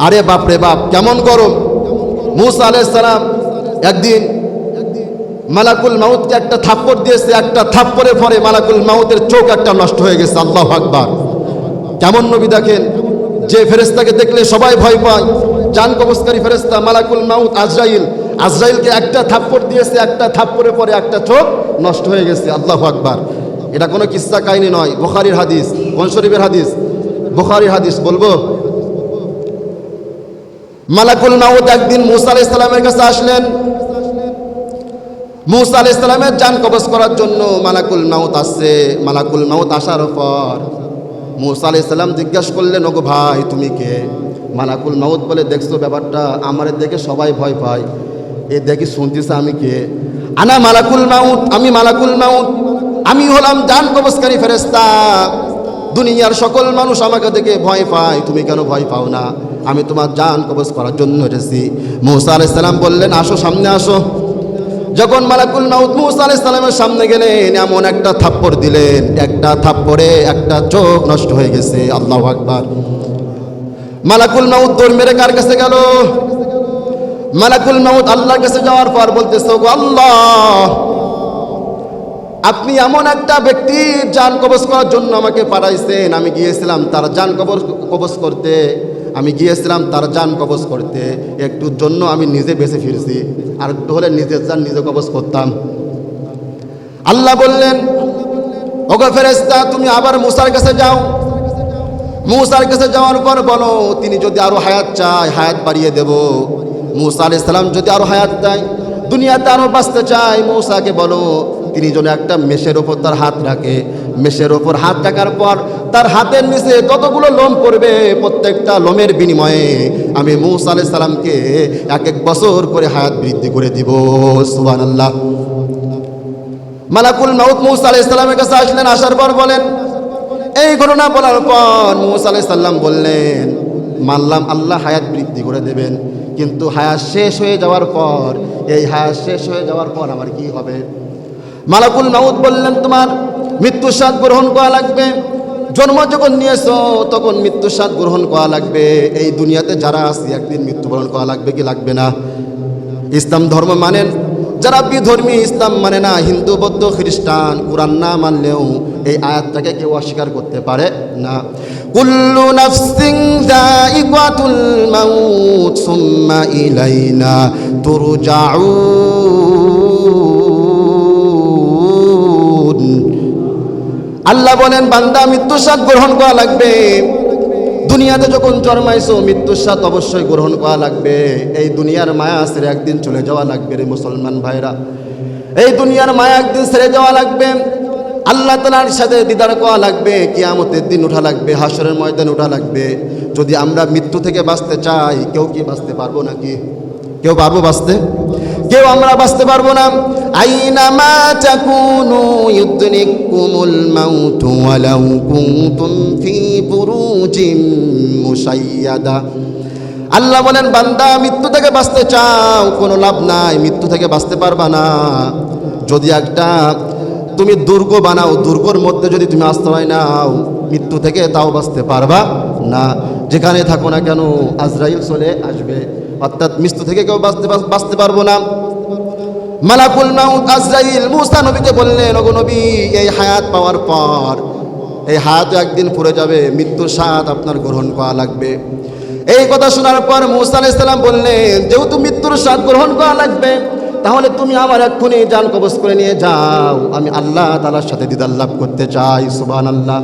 আরে বাপ রে বাপ, কেমন গরম। মুসা আলাইহিস সালাম একদিন মালাকুল মাউতকে একটা থাপ্পড় দিয়েছে, একটা থাপ্পড়ের পরে মালাকুল মাউতের চোখ একটা নষ্ট হয়ে গেছে। আল্লাহু আকবার। কেমন নবী দেখেন, যে ফেরেশতাকে দেখলে সবাই ভয় পায়, জান কবজকারী ফেরেশতা মালাকুল মাউত আজরাইল, আজরাইলকে একটা থাপ্পড় দিয়েছে, একটা থাপ্পড়ের পরে একটা চোখ নষ্ট হয়ে গেছে। আল্লাহু আকবার। এটা কোনো কিস্সা কাহিনী নয়, বুখারীর হাদিস। কোন শরীফের হাদিস? বুখারীর হাদিস। বলবো, মালাকুল মাউত একদিন মুসা আলাইহিস সালামের কাছে আসলেন। মুসা আলাইহিস সালামের জান কবজ করার জন্য মালাকুল মাউত আসছে। মালাকুল মাউত আসার পর মুসা আলাইহিস সালাম জিজ্ঞাসা করলেন, ওগো ভাই তুমি কে? মালাকুল মাউত বলে, দেখছো ব্যাপারটা, আমারে দেখে সবাই ভয় পায়, এ দেখি শুনতেছে আমি কে? আনা মালাকুল মাউত, আমি মালাকুল মাউত, আমি হলাম জান কবজকারী ফেরেশতা। দুনিয়ার সকল মানুষ আমাকে দেখে ভয় পায়, তুমি কেন ভয় পাও না? আমি তোমার জান কবজ করার জন্য এসেছি। মুসা আলাইহিস সালাম বললেন, আসো, সামনে আসো। যখন মালাকুল মাউত মুসা আলাইহিস সালামের সামনে গেলেন, এমন একটা থাপ্পড় দিলেন, একটা থাপ্পড়ে একটা চোখ নষ্ট হয়ে গেছে। আল্লাহু আকবার। মালাকুল মাউত দৌড় মেরে কার কাছে গেল? মালাকুল মাউত আল্লাহর কাছে যাওয়ার পর বলতেছে, ওগো আল্লাহ, আপনি এমন একটা ব্যক্তির জান কবজ করার জন্য আমাকে পাঠাইছেন। আমি গিয়েছিলাম তার জান কবজ করতে, আমি গিয়েছিলাম তার জান কবজ করতে। একটুর জন্য আমি নিজে বেঁচে ফিরছি, আর একটু হলে নিজের জান নিজে কবজ করতাম। আল্লাহ বললেন, ওগো ফেরেশতা, তুমি আবার মুসার কাছে যাও। মুসার কাছে যাওয়ার পর বলো, তিনি যদি আরো হায়াত চায়, হায়াত বাড়িয়ে দেব। মুসা আলাইহিস সালাম যদি আরো হায়াত চায়, দুনিয়াতে আরো বাঁচতে চায়, মুসাকে বলো তিনি যেন একটা মেষের ওপর তার হাত রাখে। মেষের ওপর হাত রাখার পর তার হাতের নিচে কতগুলো লোম পড়বে, প্রত্যেকটা লোমের বিনিময়ে আমি মুসা আলাইহিস সালামকে এক এক বছর করে হায়াত বৃদ্ধি করে দিব। সুবহানাল্লাহ। মালাকুল মাউত মুসা আলাইহিস সালামের কাছে আসলেন। আসার পর বলেন, এই ঘটনা বলার পর মুসা আলাইহিস সালাম বললেন, মানলাম আল্লাহ হায়াত বৃদ্ধি করে দেবেন, কিন্তু হায়াত শেষ হয়ে যাওয়ার পর, এই হায়াত শেষ হয়ে যাওয়ার পর আমার কি হবে? মালাকুল মাউত বললেন, তোমার মৃত্যুর স্বাদ গ্রহণ করা লাগবে। জন্ম যখন নিয়েছো তখন মৃত্যুর স্বাদ গ্রহণ করা লাগবে। এই দুনিয়াতে যারা আছে একদিন মৃত্যুবরণ করা লাগবে কি লাগবে না? ইসলাম ধর্ম মানেন যারা বিধর্মী, ইসলাম মানে না, হিন্দু বৌদ্ধ খ্রিস্টান, কোরআন না মানলেও এই আয়াতটাকে কেউ অস্বীকার করতে পারে না। কুল্লু নাফসিন যায়িকাতুল মাউত সুম্মা ইলাইনা তুরজাউন। আল্লাহ বলেন, বান্দা মৃত্যুর স্বাদ গ্রহণ করা লাগবে। দুনিয়াতে যখন জন্মাইছো মৃত্যুর স্বাদ অবশ্যই গ্রহণ করা লাগবে। এই দুনিয়ার মায়া ছেড়ে একদিন চলে যাওয়া লাগবে রে মুসলমান ভাইরা। এই দুনিয়ার মায়া একদিন ছেড়ে যাওয়া লাগবে, আল্লাহ তাআলার সাথে দিদার করা লাগবে, কিয়ামতের দিন ওঠা লাগবে, হাসরের ময়দানে ওঠা লাগবে। যদি আমরা মৃত্যু থেকে বাঁচতে চাই, কেউ কি বাঁচতে পারবো নাকি? কেউ পারবো বাঁচতে? কেউ আমরা বাঁচতে পারবো না। আইনামা তাকুনু ইউদরিকুমুল মাউতু ওয়ালাউ কুনতুম ফি বুরুজিম মুশাইয়াদা। আল্লাহ বলেন, বান্দা মৃত্যু থেকে বাঁচতে চাও, কোনো লাভ নাই, মৃত্যু থেকে বাঁচতে পারবা না। যদি একটা তুমি দুর্গ বানাও, দুর্গর মধ্যে যদি তুমি আশ্রয় নাও, মৃত্যু থেকে তাও বাঁচতে পারবা না। যেখানে থাকো না কেন আজরাইল চলে আসবে, অর্থাৎ মৃত্যু থেকে কেউ বাঁচতে পারবো না। মালাকুল মাউত আজরাইল মুসা নবীকে বললেন, ওগো নবী, এই হায়াত পাওয়ার পর এই হায়াত একদিন পুড়ে যাবে, মৃত্যুর স্বাদ আপনার গ্রহণ করা লাগবে। এই কথা শোনার পর মুসা আলাইহিস সালাম বললেন, যেহেতু মৃত্যুর স্বাদ গ্রহণ করা লাগবে, তাহলে তুমি আমার এক্ষুনি জান কবজ করে নিয়ে যাও, আমি আল্লাহ তাআলার সাথে দিদার লাভ করতে চাই। সুবহানাল্লাহ।